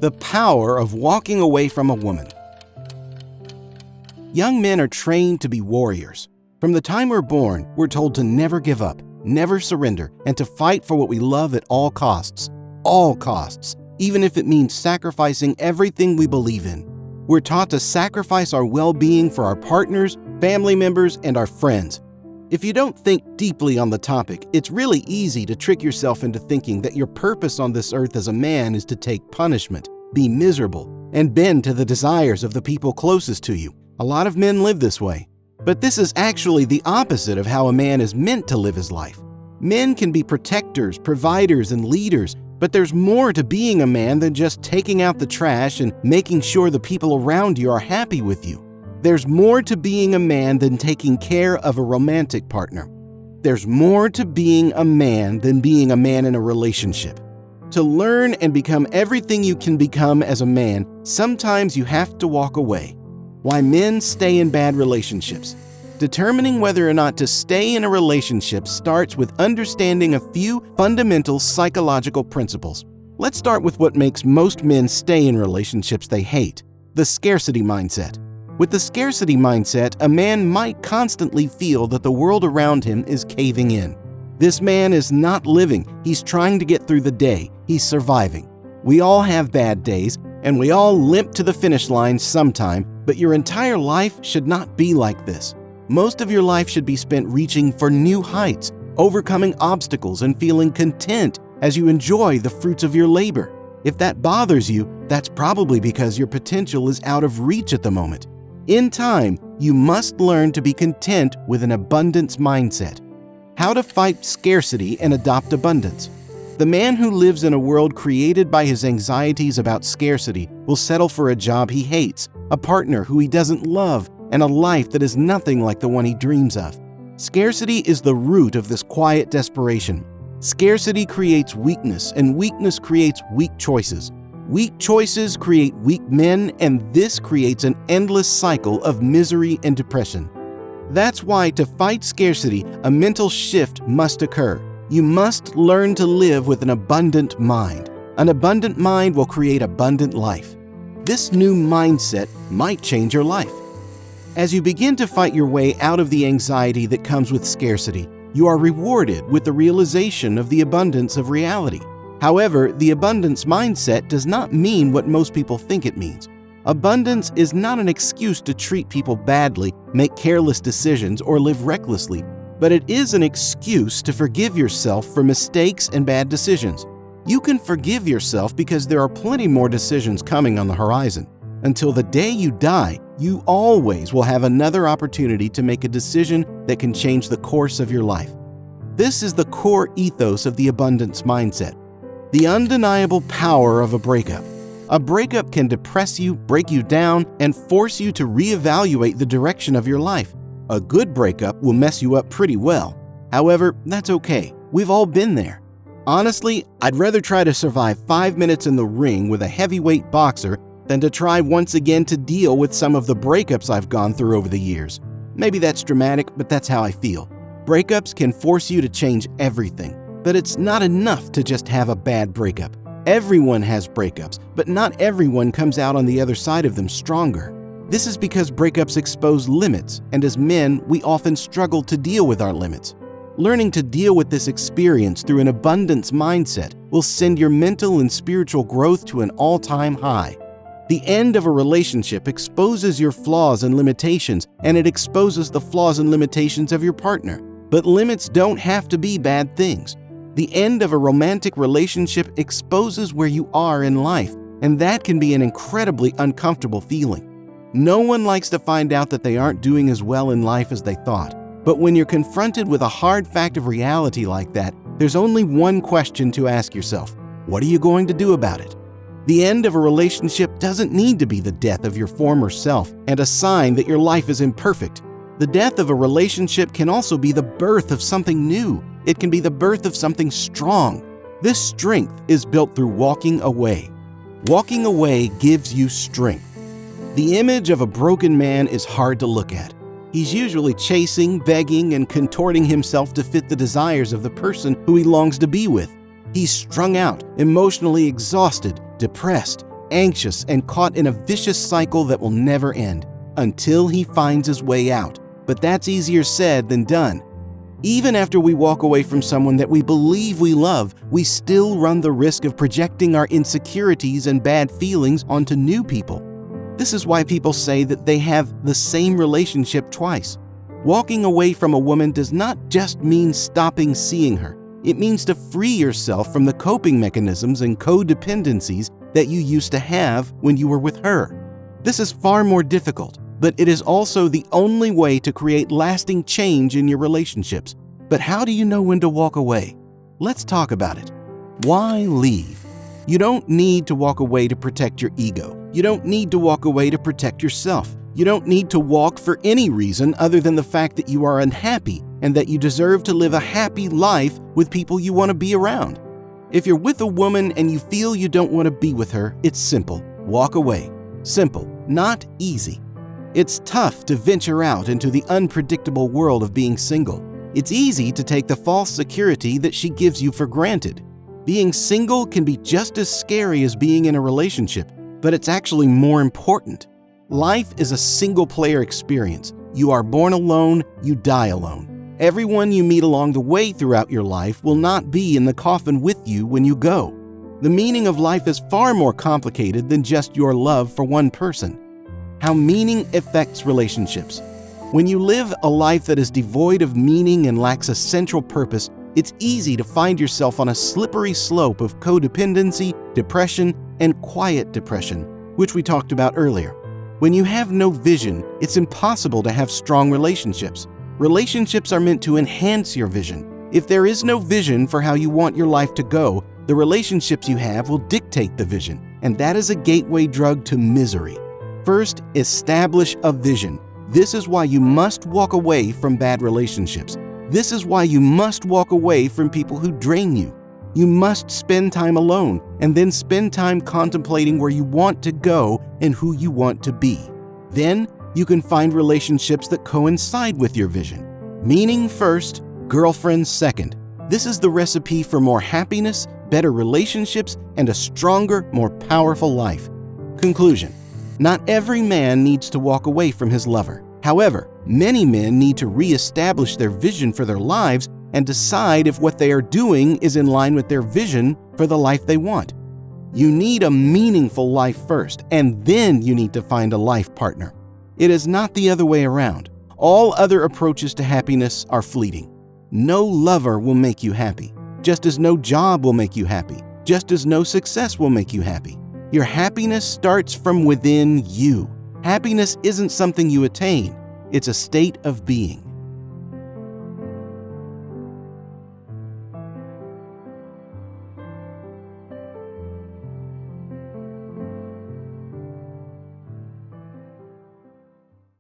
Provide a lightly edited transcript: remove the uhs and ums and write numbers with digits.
The power of walking away from a woman. Young men are trained to be warriors. From the time we're born, we're told to never give up, never surrender, and to fight for what we love at all costs. All costs, even if it means sacrificing everything we believe in. We're taught to sacrifice our well-being for our partners, family members, and our friends. If you don't think deeply on the topic, it's really easy to trick yourself into thinking that your purpose on this earth as a man is to take punishment, be miserable, and bend to the desires of the people closest to you. A lot of men live this way. But this is actually the opposite of how a man is meant to live his life. Men can be protectors, providers, and leaders, but there's more to being a man than just taking out the trash and making sure the people around you are happy with you. There's more to being a man than taking care of a romantic partner. There's more to being a man than being a man in a relationship. To learn and become everything you can become as a man, sometimes you have to walk away. Why men stay in bad relationships. Determining whether or not to stay in a relationship starts with understanding a few fundamental psychological principles. Let's start with what makes most men stay in relationships they hate: the scarcity mindset. With the scarcity mindset, a man might constantly feel that the world around him is caving in. This man is not living, he's trying to get through the day, he's surviving. We all have bad days, and we all limp to the finish line sometime, but your entire life should not be like this. Most of your life should be spent reaching for new heights, overcoming obstacles, and feeling content as you enjoy the fruits of your labor. If that bothers you, that's probably because your potential is out of reach at the moment. In time, you must learn to be content with an abundance mindset. How to fight scarcity and adopt abundance. The man who lives in a world created by his anxieties about scarcity will settle for a job he hates, a partner who he doesn't love, and a life that is nothing like the one he dreams of. Scarcity is the root of this quiet desperation. Scarcity creates weakness, and weakness creates weak choices. Weak choices create weak men, and this creates an endless cycle of misery and depression. That's why to fight scarcity, a mental shift must occur. You must learn to live with an abundant mind. An abundant mind will create abundant life. This new mindset might change your life. As you begin to fight your way out of the anxiety that comes with scarcity, you are rewarded with the realization of the abundance of reality. However, the abundance mindset does not mean what most people think it means. Abundance is not an excuse to treat people badly, make careless decisions, or live recklessly, but it is an excuse to forgive yourself for mistakes and bad decisions. You can forgive yourself because there are plenty more decisions coming on the horizon. Until the day you die, you always will have another opportunity to make a decision that can change the course of your life. This is the core ethos of the abundance mindset. The undeniable power of a breakup. A breakup can depress you, break you down, and force you to reevaluate the direction of your life. A good breakup will mess you up pretty well. However, that's okay. We've all been there. Honestly, I'd rather try to survive 5 minutes in the ring with a heavyweight boxer than to try once again to deal with some of the breakups I've gone through over the years. Maybe that's dramatic, but that's how I feel. Breakups can force you to change everything. But it's not enough to just have a bad breakup. Everyone has breakups, but not everyone comes out on the other side of them stronger. This is because breakups expose limits, and as men, we often struggle to deal with our limits. Learning to deal with this experience through an abundance mindset will send your mental and spiritual growth to an all-time high. The end of a relationship exposes your flaws and limitations, and it exposes the flaws and limitations of your partner. But limits don't have to be bad things. The end of a romantic relationship exposes where you are in life, and that can be an incredibly uncomfortable feeling. No one likes to find out that they aren't doing as well in life as they thought. But when you're confronted with a hard fact of reality like that, there's only one question to ask yourself: what are you going to do about it? The end of a relationship doesn't need to be the death of your former self and a sign that your life is imperfect. The death of a relationship can also be the birth of something new. It can be the birth of something strong. This strength is built through walking away. Walking away gives you strength. The image of a broken man is hard to look at. He's usually chasing, begging, and contorting himself to fit the desires of the person who he longs to be with. He's strung out, emotionally exhausted, depressed. anxious, and caught in a vicious cycle that will never end until he finds his way out. But that's easier said than done. Even after we walk away from someone that we believe we love, we still run the risk of projecting our insecurities and bad feelings onto new people. This is why people say that they have the same relationship twice. Walking away from a woman does not just mean stopping seeing her. It means to free yourself from the coping mechanisms and codependencies that you used to have when you were with her. This is far more difficult, but it is also the only way to create lasting change in your relationships. But how do you know when to walk away? Let's talk about it. Why leave? You don't need to walk away to protect your ego. You don't need to walk away to protect yourself. You don't need to walk for any reason other than the fact that you are unhappy and that you deserve to live a happy life with people you want to be around. If you're with a woman and you feel you don't want to be with her, it's simple. Walk away. Simple, not easy. It's tough to venture out into the unpredictable world of being single. It's easy to take the false security that she gives you for granted. Being single can be just as scary as being in a relationship, but it's actually more important. Life is a single-player experience. You are born alone, you die alone. Everyone you meet along the way throughout your life will not be in the coffin with you when you go. The meaning of life is far more complicated than just your love for one person. How meaning affects relationships. When you live a life that is devoid of meaning and lacks a central purpose, it's easy to find yourself on a slippery slope of codependency, depression, and quiet depression, which we talked about earlier. When you have no vision, it's impossible to have strong relationships. Relationships are meant to enhance your vision. If there is no vision for how you want your life to go, the relationships you have will dictate the vision, and that is a gateway drug to misery. First, establish a vision. This is why you must walk away from bad relationships. This is why you must walk away from people who drain you. You must spend time alone and then spend time contemplating where you want to go and who you want to be. Then you can find relationships that coincide with your vision. Meaning first, girlfriend second. This is the recipe for more happiness, better relationships, and a stronger, more powerful life. Conclusion. Not every man needs to walk away from his lover. However, many men need to reestablish their vision for their lives and decide if what they are doing is in line with their vision for the life they want. You need a meaningful life first, and then you need to find a life partner. It is not the other way around. All other approaches to happiness are fleeting. No lover will make you happy, just as no job will make you happy, just as no success will make you happy. Your happiness starts from within you. Happiness isn't something you attain, it's a state of being.